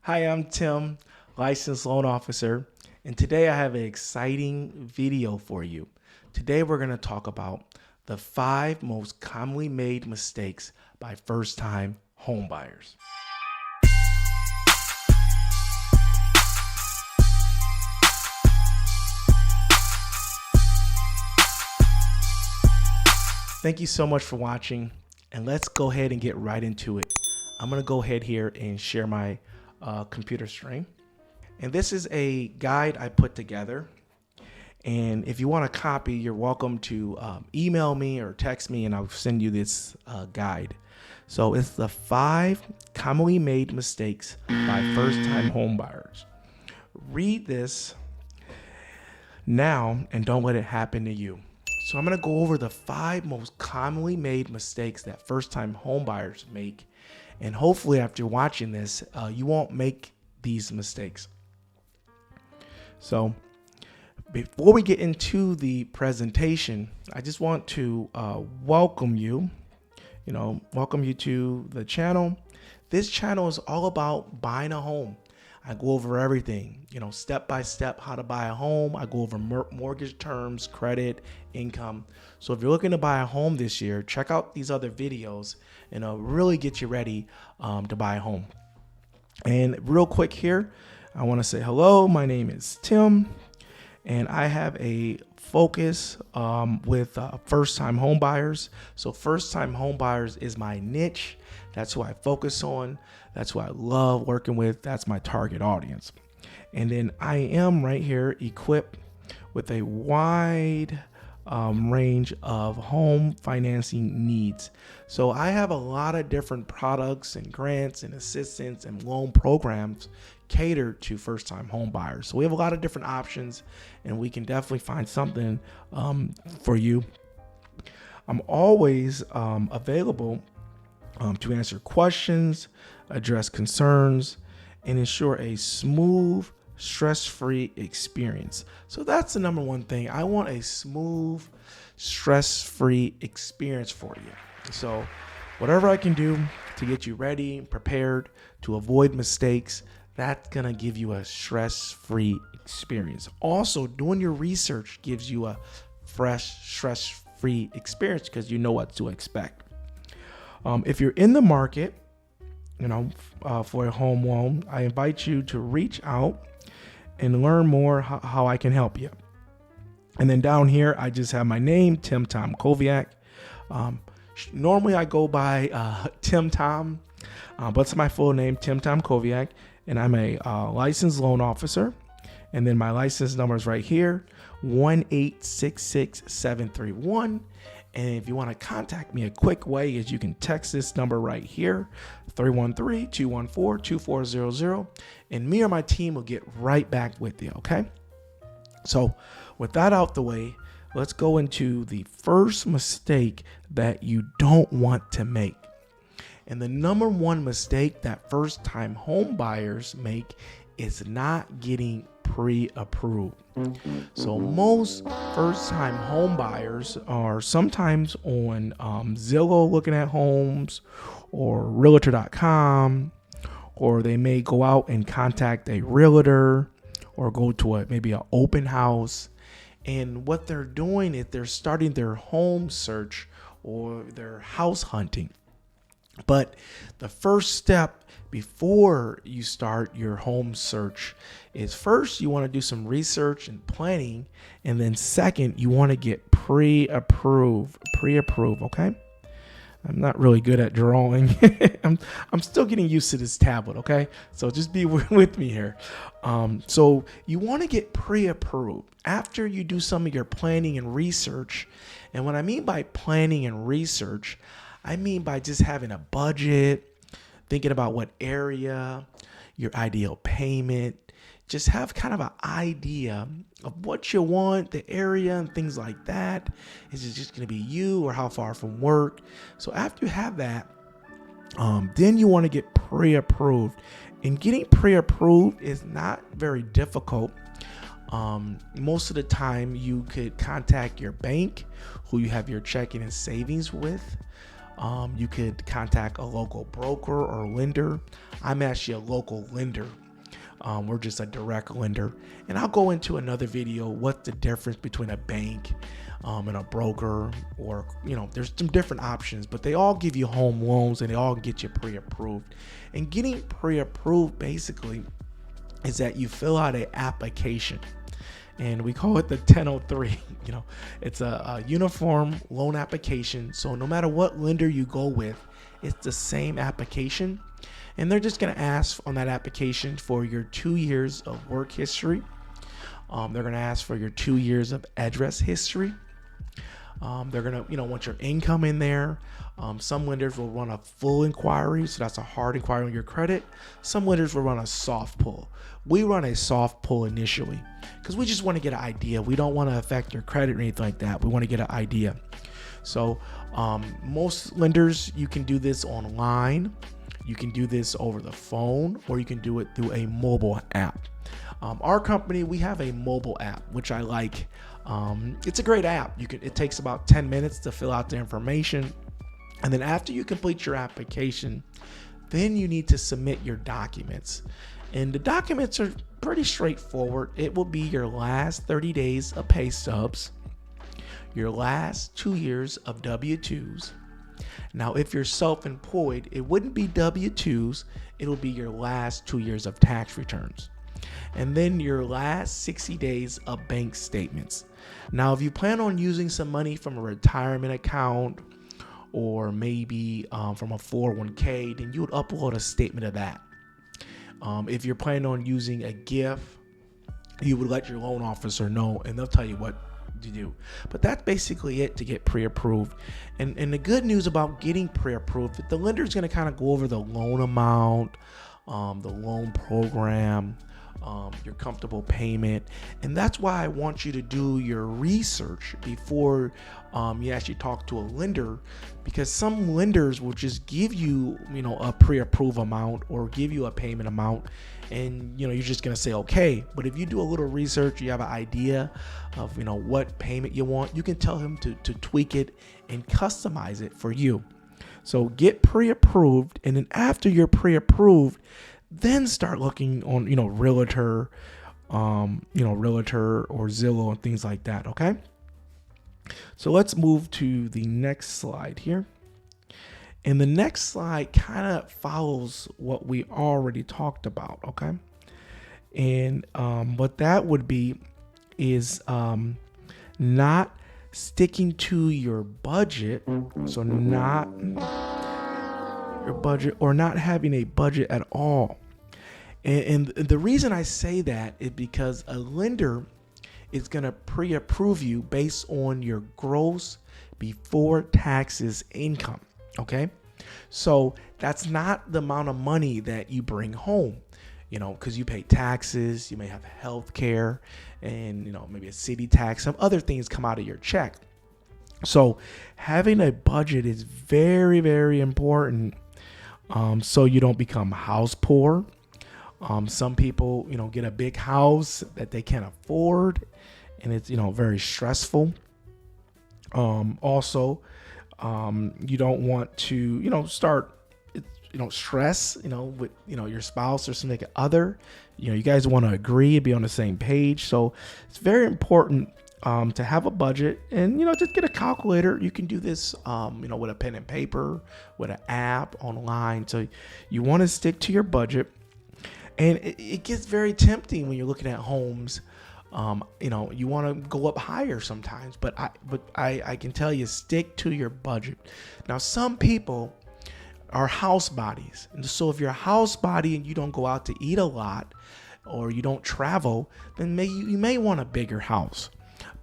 Hi, I'm Tim, licensed loan officer, and today I have an exciting video for you. Today we're going to talk about the 5 most commonly made mistakes by first-time homebuyers. Thank you so much for watching, and let's go ahead and get right into it. I'm going to go ahead here and share my computer screen. And this is a guide I put together. And if you want a copy, you're welcome to email me or text me and I'll send you this guide. So it's the 5 commonly made mistakes by first-time homebuyers. Read this now and don't let it happen to you. So I'm going to go over the 5 most commonly made mistakes that first-time homebuyers make. And hopefully after watching this, you won't make these mistakes. So before we get into the presentation, I just want to welcome you to the channel. This channel is all about buying a home. I go over everything, step by step, how to buy a home. I go over mortgage terms, credit, income. So if you're looking to buy a home this year, check out these other videos and it'll really get you ready to buy a home. And real quick here, I want to say hello. My name is Tim and I have a focus with first-time homebuyers. So first-time homebuyers is my niche. That's who I focus on. That's who I love working with. That's my target audience. And then I am right here equipped with a wide range of home financing needs. So I have a lot of different products and grants and assistance and loan programs catered to first-time home buyers. So we have a lot of different options and we can definitely find something for you. I'm always available to answer questions, address concerns, and ensure a smooth, stress-free experience. So that's the number one thing. I want a smooth, stress-free experience for you. So whatever I can do to get you ready, prepared, to avoid mistakes, that's going to give you a stress-free experience. Also, doing your research gives you a fresh, stress-free experience because you know what to expect. If you're in the market, for a home loan, I invite you to reach out and learn more how I can help you. And then down here, I just have my name, Tim Tom Koviak. Normally I go by Tim Tom, but it's my full name, Tim Tom Koviak, and I'm a licensed loan officer. And then my license number is right here, 1-866-731. And if you want to contact me, a quick way is you can text this number right here, 313-214-2400, and me or my team will get right back with you, okay? So with that out the way, let's go into the first mistake that you don't want to make. And the number one mistake that first-time home buyers make is not getting pre-approved. So most first-time home buyers are sometimes on Zillow looking at homes or realtor.com, or they may go out and contact a realtor or go to maybe an open house. And what they're doing is they're starting their home search or their house hunting. But the first step before you start your home search is first you want to do some research and planning, and then second you want to get pre-approved, okay? I'm not really good at drawing. I'm still getting used to this tablet, okay? So just be with me here. So you want to get pre-approved after you do some of your planning and research. And what I mean by planning and research, I mean by just having a budget, thinking about what area, your ideal payment, just have kind of an idea of what you want, the area and things like that. Is it just going to be you or how far from work? So after you have that, then you want to get pre-approved. And getting pre-approved is not very difficult. Most of the time you could contact your bank, who you have your checking and savings with. You could contact a local broker or lender. I'm actually a local lender. We're just a direct lender. And I'll go into another video what's the difference between a bank and a broker, or there's some different options, but they all give you home loans and they all get you pre-approved. And getting pre-approved basically is that you fill out an application, and we call it the 1003. It's a uniform loan application. So no matter what lender you go with, it's the same application. And they're just going to ask on that application for your 2 years of work history. They're going to ask for your 2 years of address history. They're going to, want your income in there. Some lenders will run a full inquiry, so that's a hard inquiry on your credit. Some lenders will run a soft pull. We run a soft pull initially because we just want to get an idea. We don't want to affect your credit or anything like that. We want to get an idea. So most lenders, you can do this online. You can do this over the phone, or you can do it through a mobile app. Our company, we have a mobile app, which I like. It's a great app. It takes about 10 minutes to fill out the information. And then after you complete your application, then you need to submit your documents. And the documents are pretty straightforward. It will be your last 30 days of pay stubs, your last 2 years of W-2s. Now, if you're self-employed, it wouldn't be W-2s. It'll be your last 2 years of tax returns. And then your last 60 days of bank statements. Now, if you plan on using some money from a retirement account or maybe from a 401k, then you would upload a statement of that. If you're planning on using a gift, you would let your loan officer know, and they'll tell you what to do. But that's basically it to get pre-approved. And the good news about getting pre-approved, the lender is going to kind of go over the loan amount, the loan program, your comfortable payment. And that's why I want you to do your research before you actually talk to a lender, because some lenders will just give you, a pre-approved amount or give you a payment amount, and you're just going to say okay. But if you do a little research, you have an idea of what payment you want, you can tell him to tweak it and customize it for you. So get pre-approved, and then after you're pre-approved, then start looking on Realtor, Realtor or Zillow and things like that. Okay, so let's move to the next slide here. And the next slide kind of follows what we already talked about. Okay, and what that would be is not sticking to your budget. So not your budget, or not having a budget at all. And the reason I say that is because a lender is going to pre-approve you based on your gross before taxes income. Okay, so that's not the amount of money that you bring home, because you pay taxes, you may have health care, and maybe a city tax, some other things come out of your check. So having a budget is very, very important, so you don't become house poor. Some people, get a big house that they can't afford, and it's, very stressful. Also, you don't want to, start, stress, with, your spouse or significant other. You guys want to agree and be on the same page. So it's very important to have a budget, and just get a calculator. You can do this with a pen and paper, with an app online. So you want to stick to your budget, and it gets very tempting when you're looking at homes. You want to go up higher sometimes, but I can tell you, stick to your budget. Now, some people are house bodies, and so if you're a house body and you don't go out to eat a lot, or you don't travel, then you may want a bigger house.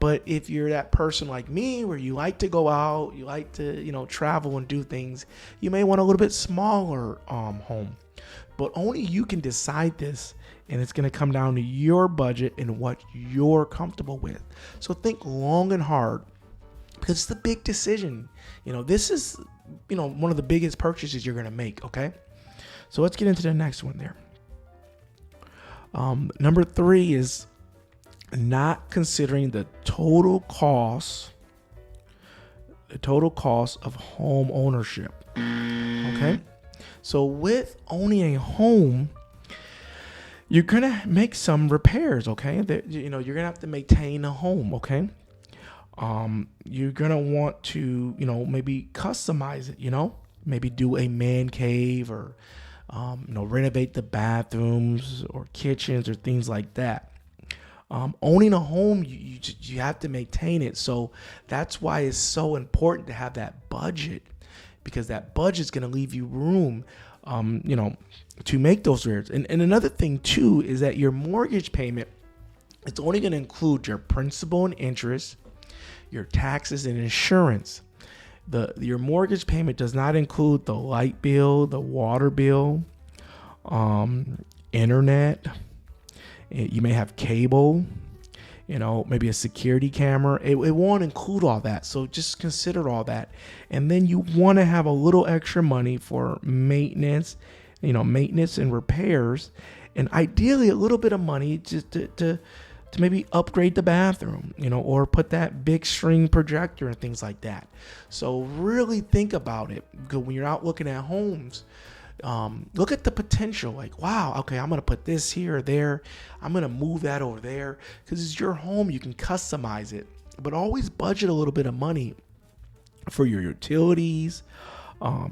But if you're that person like me, where you like to go out, you like to, travel and do things, you may want a little bit smaller home. But only you can decide this, and it's going to come down to your budget and what you're comfortable with. So think long and hard, because it's the big decision. This is, one of the biggest purchases you're going to make. Okay, so let's get into the next one there. Number 3 is not considering the total cost the total cost of home ownership. Okay. So with owning a home, you're going to make some repairs. Okay. You're going to have to maintain a home. Okay. You're going to want to, maybe customize it, maybe do a man cave or, renovate the bathrooms or kitchens or things like that. Owning a home, you have to maintain it. So that's why it's so important to have that budget, because that budget is going to leave you room, to make those repairs. And another thing too is that your mortgage payment, it's only going to include your principal and interest, your taxes and insurance. Your mortgage payment does not include the light bill, the water bill, internet. You may have cable, maybe a security camera. It won't include all that. So just consider all that. And then you want to have a little extra money for maintenance, maintenance and repairs. And ideally a little bit of money just to maybe upgrade the bathroom, or put that big screen projector and things like that. So really think about it, because when you're out looking at homes, look at the potential. Like, wow, okay, I'm going to put this here or there. I'm going to move that over there, because it's your home. You can customize it, but always budget a little bit of money for your utilities,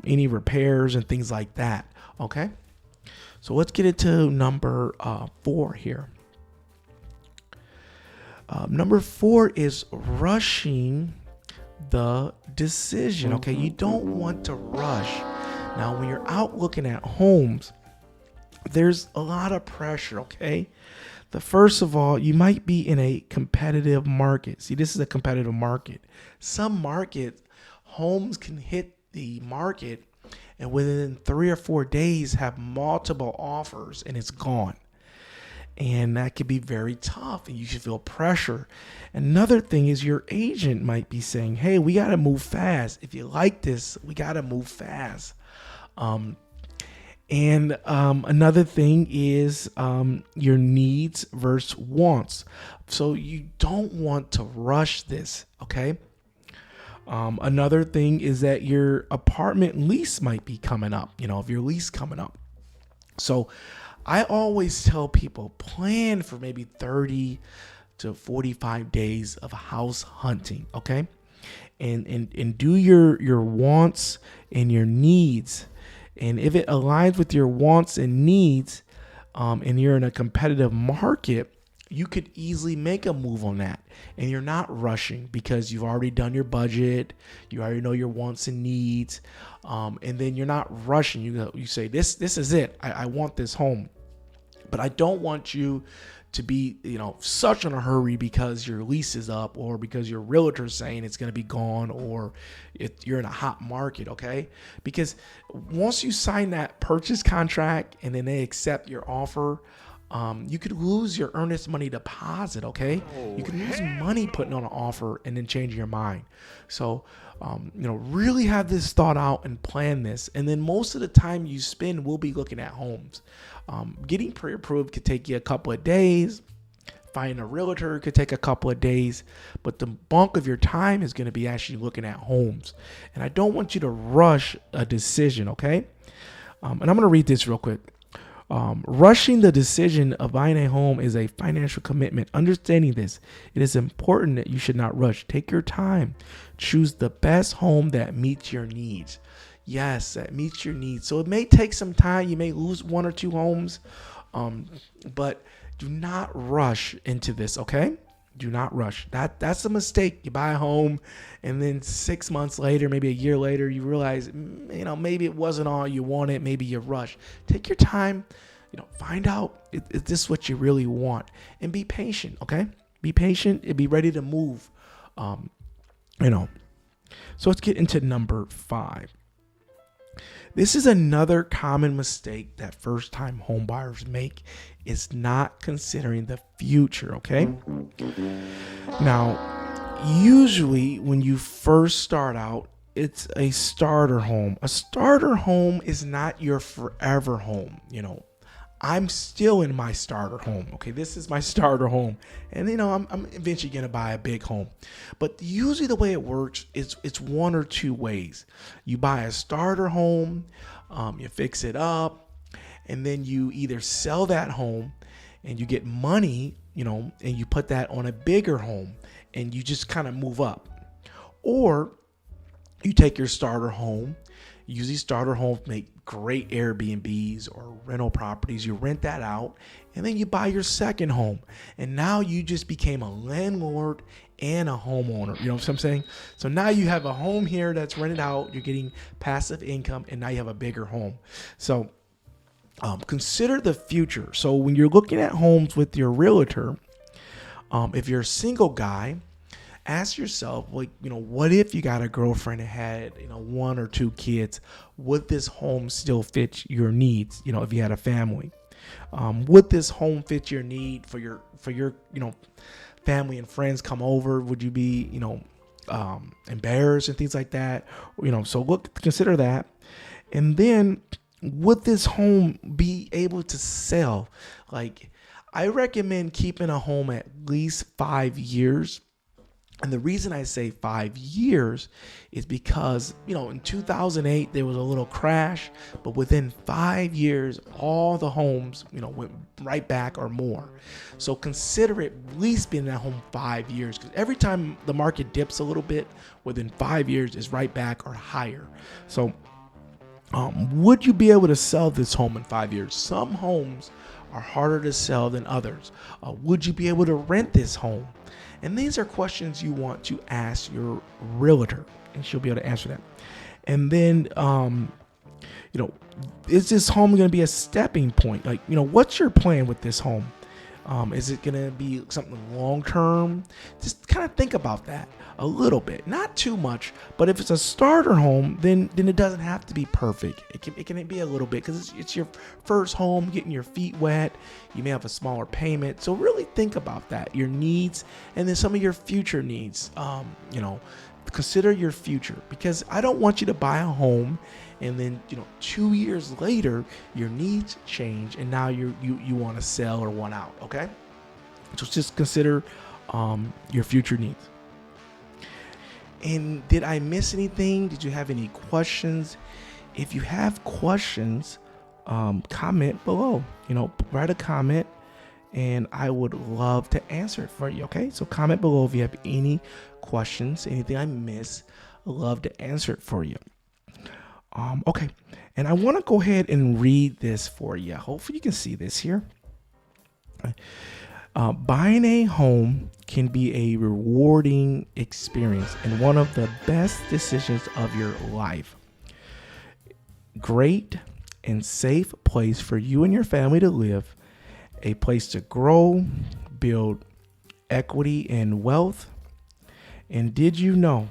any repairs and things like that. Okay. So let's get into number 4 here. Number 4 is rushing the decision. Okay. You don't want to rush. Now, when you're out looking at homes, there's a lot of pressure, okay? First of all, you might be in a competitive market. See, this is a competitive market. Some markets, homes can hit the market and within 3 or 4 days have multiple offers and it's gone. And that could be very tough, and you should feel pressure. Another thing is your agent might be saying, hey, we got to move fast. If you like this, we got to move fast. Another thing is your needs versus wants. So you don't want to rush this, okay? Another thing is that your apartment lease might be coming up, if your lease coming up. So I always tell people, plan for maybe 30 to 45 days of house hunting, okay? And do your wants and your needs. And if it aligns with your wants and needs, and you're in a competitive market, you could easily make a move on that. And you're not rushing because you've already done your budget. You already know your wants and needs. And then you're not rushing. You say, this is it. I want this home. But I don't want you to be, such in a hurry because your lease is up or because your realtor's saying it's going to be gone or you're in a hot market, okay? Because once you sign that purchase contract and then they accept your offer, you could lose your earnest money deposit, okay? You could lose money putting on an offer and then changing your mind. So, really have this thought out and plan this. And then most of the time you spend will be looking at homes. Getting pre-approved could take you a couple of days. Finding a realtor could take a couple of days. But the bulk of your time is going to be actually looking at homes. And I don't want you to rush a decision, okay? And I'm going to read this real quick. Rushing the decision of buying a home is a financial commitment. Understanding this, it is important that you should not rush. Take your time. Choose the best home that meets your needs. Yes, that meets your needs. So it may take some time. You may lose 1 or 2 homes, but do not rush into this, okay? Do not rush. That's a mistake. You buy a home and then 6 months later, maybe a year later, you realize, maybe it wasn't all you wanted. Maybe you rush. Take your time, find out, is this what you really want? And be patient, okay? Be patient and be ready to move, So let's get into number 5. This is another common mistake that first-time home buyers make, is not considering the future, okay? Now, usually when you first start out, it's a starter home. A starter home is not your forever home. I'm still in my starter home. Okay, this is my starter home, and I'm eventually gonna buy a big home. But usually the way it works is it's one or two ways. You buy a starter home, you fix it up, and then you either sell that home and you get money, and you put that on a bigger home, and you just kind of move up, or you take your starter home. Usually starter homes make great Airbnbs or rental properties. You rent that out, and then you buy your second home. And now you just became a landlord and a homeowner. You know what I'm saying? So now you have a home here that's rented out. You're getting passive income, and now you have a bigger home. So consider the future. So when you're looking at homes with your realtor, if you're a single guy, ask yourself, what if you got a girlfriend that had, one or two kids? Would this home still fit your needs? If you had a family, would this home fit your need for your, family and friends come over? Would you be, embarrassed and things like that? So consider that. And then would this home be able to sell? I recommend keeping a home at least 5 years. And the reason I say 5 years is because, in 2008, there was a little crash, but within 5 years, all the homes, went right back or more. So consider it at least being in that home 5 years, because every time the market dips a little bit, within 5 years is right back or higher. So would you be able to sell this home in 5 years? Some homes are harder to sell than others. Would you be able to rent this home? And these are questions you want to ask your realtor, and she'll be able to answer that. And then, is this home going to be a stepping point? What's your plan with this home? Is it going to be something long-term? Just kind of think about that a little bit, not too much. But if it's a starter home, then it doesn't have to be perfect. It can be a little bit, because it's your first home, getting your feet wet. You may have a smaller payment. So really think about that, your needs, and then some of your future needs. Consider your future, because I don't want you to buy a home and then 2 years later your needs change and now you want to sell or want out. Okay, so just consider your future needs. And did I miss anything? Did you have any questions? If you have questions, comment below. Write a comment, and I would love to answer it for you. Okay, so comment below if you have any questions, anything I miss. I'd love to answer it for you. Okay, and I want to go ahead and read this for you. Hopefully you can see this here. Buying a home can be a rewarding experience and one of the best decisions of your life. Great and safe place for you and your family to live, a place to grow, build equity and wealth. And did you know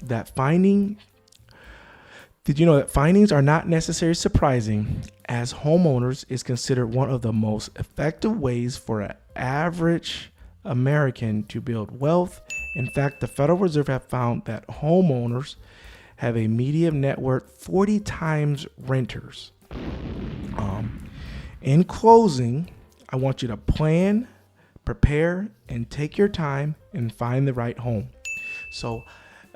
that findings are not necessarily surprising, as homeowners is considered one of the most effective ways for an average American to build wealth. In fact, the Federal Reserve have found that homeowners have a median net worth 40 times renters. In closing, I want you to plan, prepare, and take your time and find the right home. So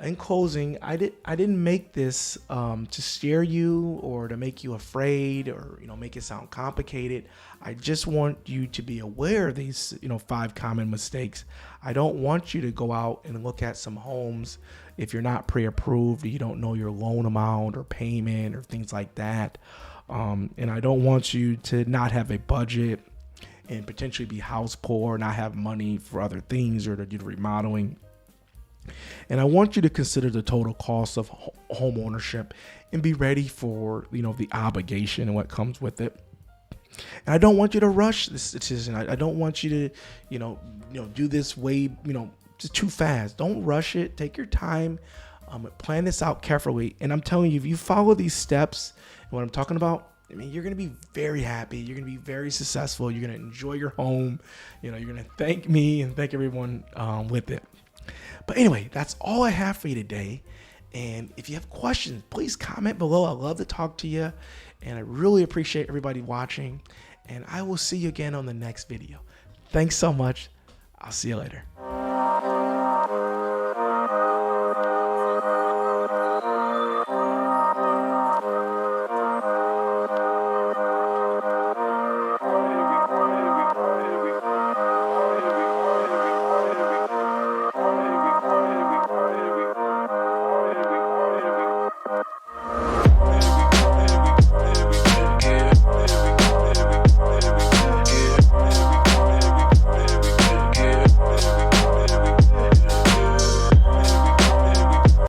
in closing, I didn't make this to scare you or to make you afraid or make it sound complicated. I just want you to be aware of these 5 common mistakes. I don't want you to go out and look at some homes if you're not pre-approved, you don't know your loan amount or payment or things like that. And I don't want you to not have a budget and potentially be house poor, not have money for other things or to do remodeling. And I want you to consider the total cost of home ownership and be ready for, the obligation and what comes with it. And I don't want you to rush this decision. I don't want you to, do this way, just too fast. Don't rush it. Take your time. Plan this out carefully. And I'm telling you, if you follow these steps and what I'm talking about, you're going to be very happy. You're going to be very successful. You're going to enjoy your home. You're going to thank me and thank everyone with it. But anyway, that's all I have for you today. And if you have questions, please comment below. I'd love to talk to you. And I really appreciate everybody watching. And I will see you again on the next video. Thanks so much. I'll see you later.